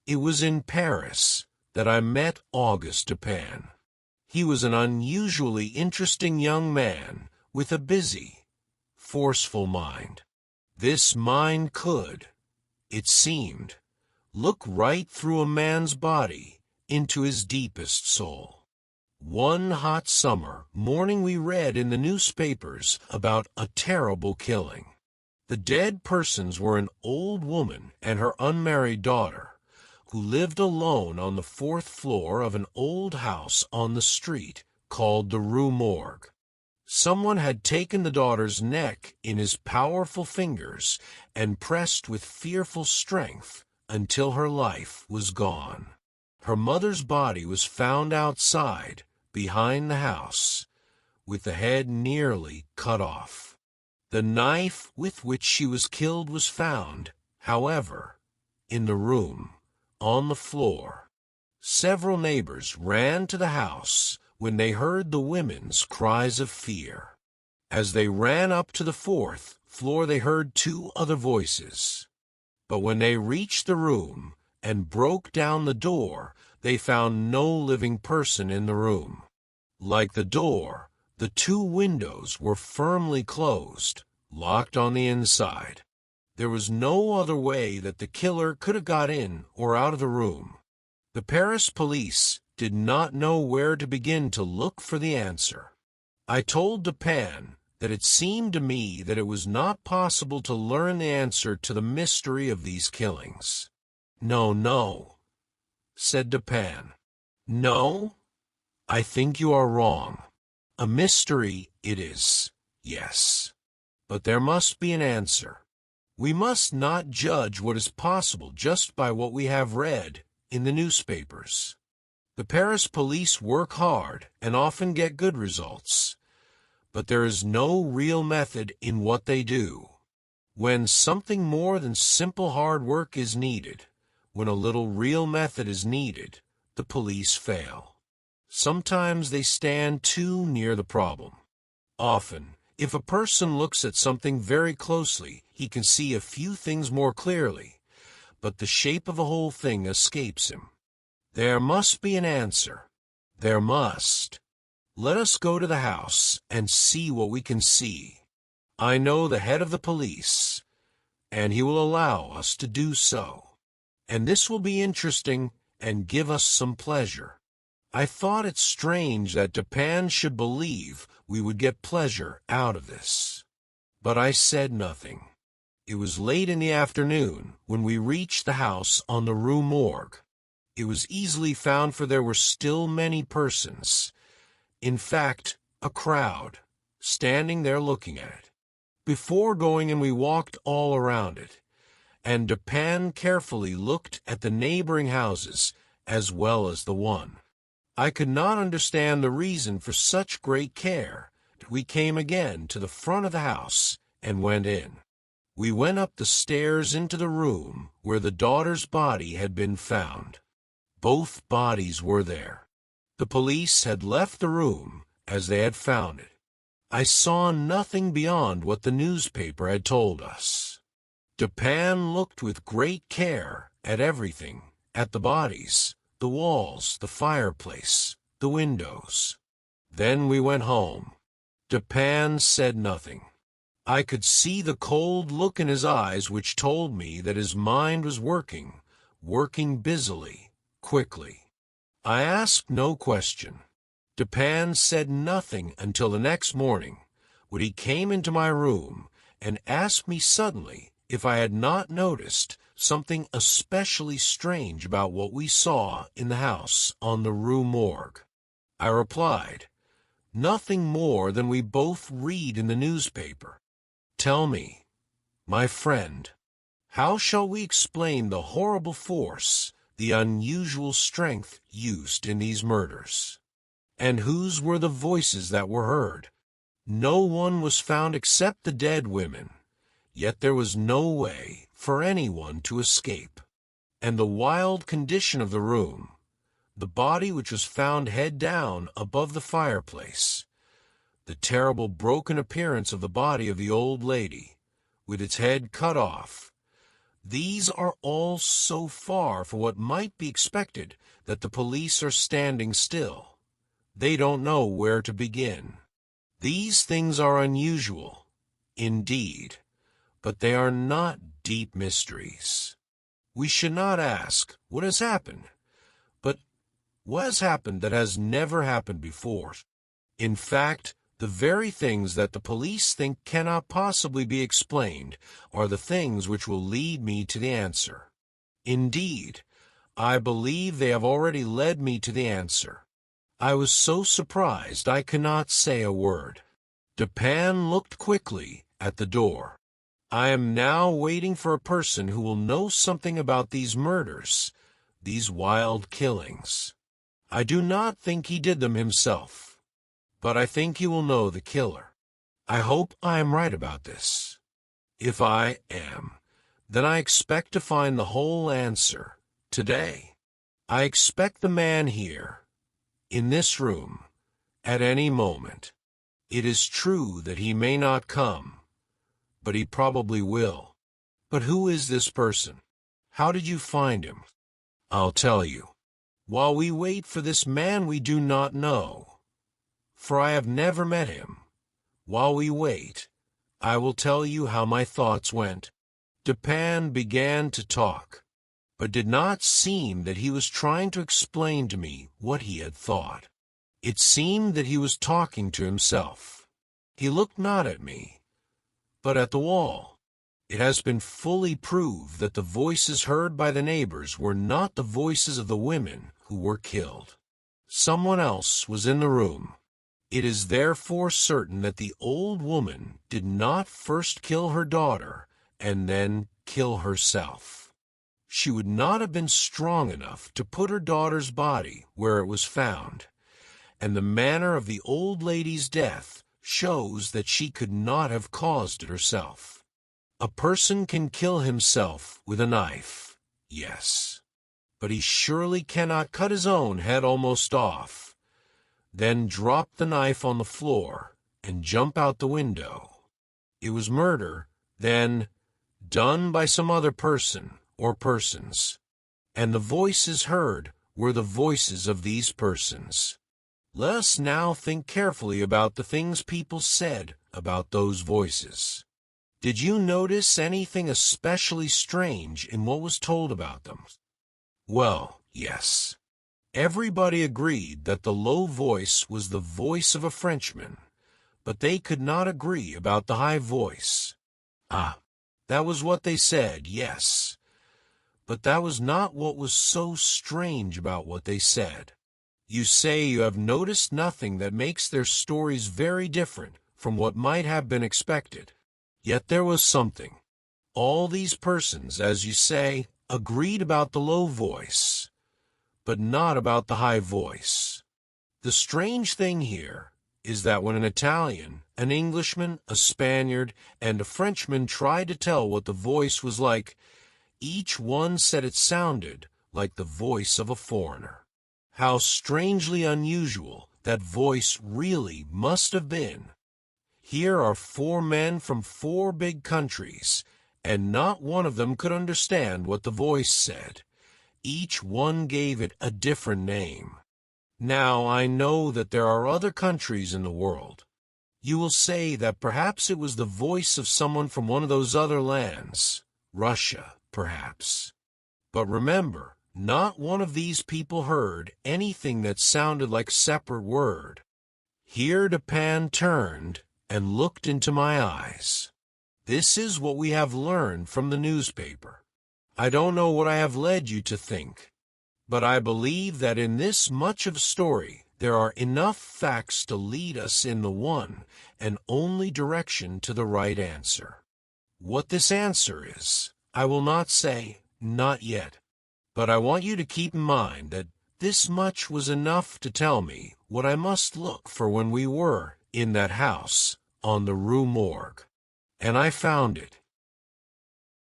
It was in Paris that I met Auguste Dupin. He was an unusually interesting young man with a busy, forceful mind. This mind could, it seemed, look right through a man's body into his deepest soul. One hot summer morning we read in the newspapers about a terrible killing. The dead persons were an old woman and her unmarried daughter, who lived alone on the fourth floor of an old house on the street called the Rue Morgue. Someone had taken the daughter's neck in his powerful fingers and pressed with fearful strength until her life was gone. Her mother's body was found outside, behind the house, with the head nearly cut off. The knife with which she was killed was found, however, in the room, on the floor. Several neighbors ran to the house when they heard the women's cries of fear. As they ran up to the fourth floor, they heard two other voices. But when they reached the room and broke down the door, they found no living person in the room. Like the door, the two windows were firmly closed, locked on the inside. There was no other way that the killer could have got in or out of the room. The Paris police did not know where to begin to look for the answer. I told Dupin that it seemed to me that it was not possible to learn the answer to the mystery of these killings. No, said Dupin. No? I think you are wrong. A mystery it is, yes. But there must be an answer. We must not judge what is possible just by what we have read in the newspapers. The Paris police work hard and often get good results, but there is no real method in what they do. When something more than simple hard work is needed, when a little real method is needed, the police fail. Sometimes they stand too near the problem. Often, if a person looks at something very closely, he can see a few things more clearly, but the shape of the whole thing escapes him. There must be an answer. There must. Let us go to the house and see what we can see. I know the head of the police, and he will allow us to do so. And this will be interesting and give us some pleasure. I thought it strange that Dupin should believe we would get pleasure out of this. But I said nothing. It was late in the afternoon when we reached the house on the Rue Morgue. It was easily found, for there were still many persons, in fact, a crowd, standing there looking at it. Before going in, we walked all around it, and Dupin carefully looked at the neighboring houses as well as the one. I could not understand the reason for such great care. We came again to the front of the house and went in. We went up the stairs into the room where the daughter's body had been found. Both bodies were there. The police had left the room as they had found it. I saw nothing beyond what the newspaper had told us. Dupin looked with great care at everything, at the bodies, the walls, the fireplace, the windows. Then we went home. Dupin said nothing. I could see the cold look in his eyes which told me that his mind was working busily, quickly. I asked no question. Dupin said nothing until the next morning, when he came into my room and asked me suddenly if I had not noticed something especially strange about what we saw in the house on the Rue Morgue. I replied, nothing more than we both read in the newspaper. Tell me, my friend, how shall we explain the horrible force, the unusual strength used in these murders? And whose were the voices that were heard? No one was found except the dead women, yet there was no way for anyone to escape. And the wild condition of the room, the body which was found head down above the fireplace, the terrible broken appearance of the body of the old lady, with its head cut off, These are all so far from what might be expected that the police are standing still. They don't know where to begin. These things are unusual, indeed, but they are not deep mysteries. We should not ask, what has happened? But what has happened that has never happened before? In fact, the very things that the police think cannot possibly be explained are the things which will lead me to the answer. Indeed, I believe they have already led me to the answer. I was so surprised I cannot say a word. Dupin looked quickly at the door. I am now waiting for a person who will know something about these murders, these wild killings. I do not think he did them himself, but I think he will know the killer. I hope I am right about this. If I am, then I expect to find the whole answer today. I expect the man here, in this room, at any moment. It is true that he may not come, but he probably will. But who is this person? How did you find him? I'll tell you. While we wait for this man we do not know, for I have never met him, while we wait, I will tell you how my thoughts went. Dupin began to talk, but did not seem that he was trying to explain to me what he had thought. It seemed that he was talking to himself. He looked not at me, but at the wall. It has been fully proved that the voices heard by the neighbors were not the voices of the women who were killed. Someone else was in the room. It is therefore certain that the old woman did not first kill her daughter and then kill herself. She would not have been strong enough to put her daughter's body where it was found, and the manner of the old lady's death shows that she could not have caused it herself. A person can kill himself with a knife, yes, but he surely cannot cut his own head almost off, then drop the knife on the floor and jump out the window. It was murder, then, done by some other person or persons, and the voices heard were the voices of these persons. Let us now think carefully about the things people said about those voices. Did you notice anything especially strange in what was told about them? Well, yes. Everybody agreed that the low voice was the voice of a Frenchman, but they could not agree about the high voice. Ah, that was what they said, yes. But that was not what was so strange about what they said. You say you have noticed nothing that makes their stories very different from what might have been expected. Yet there was something. All these persons, as you say, agreed about the low voice, but not about the high voice. The strange thing here is that when an Italian, an Englishman, a Spaniard, and a Frenchman tried to tell what the voice was like, each one said it sounded like the voice of a foreigner. How strangely unusual that voice really must have been. Here are 4 men from 4 big countries, and not one of them could understand what the voice said. Each one gave it a different name. Now I know that there are other countries in the world. You will say that perhaps it was the voice of someone from one of those other lands, Russia, perhaps. But remember, not one of these people heard anything that sounded like a separate word. Here Dupin turned and looked into my eyes. This is what we have learned from the newspaper. I don't know what I have led you to think, but I believe that in this much of a story there are enough facts to lead us in the one and only direction to the right answer. What this answer is, I will not say, not yet, but I want you to keep in mind that this much was enough to tell me what I must look for when we were in that house on the Rue Morgue. And I found it.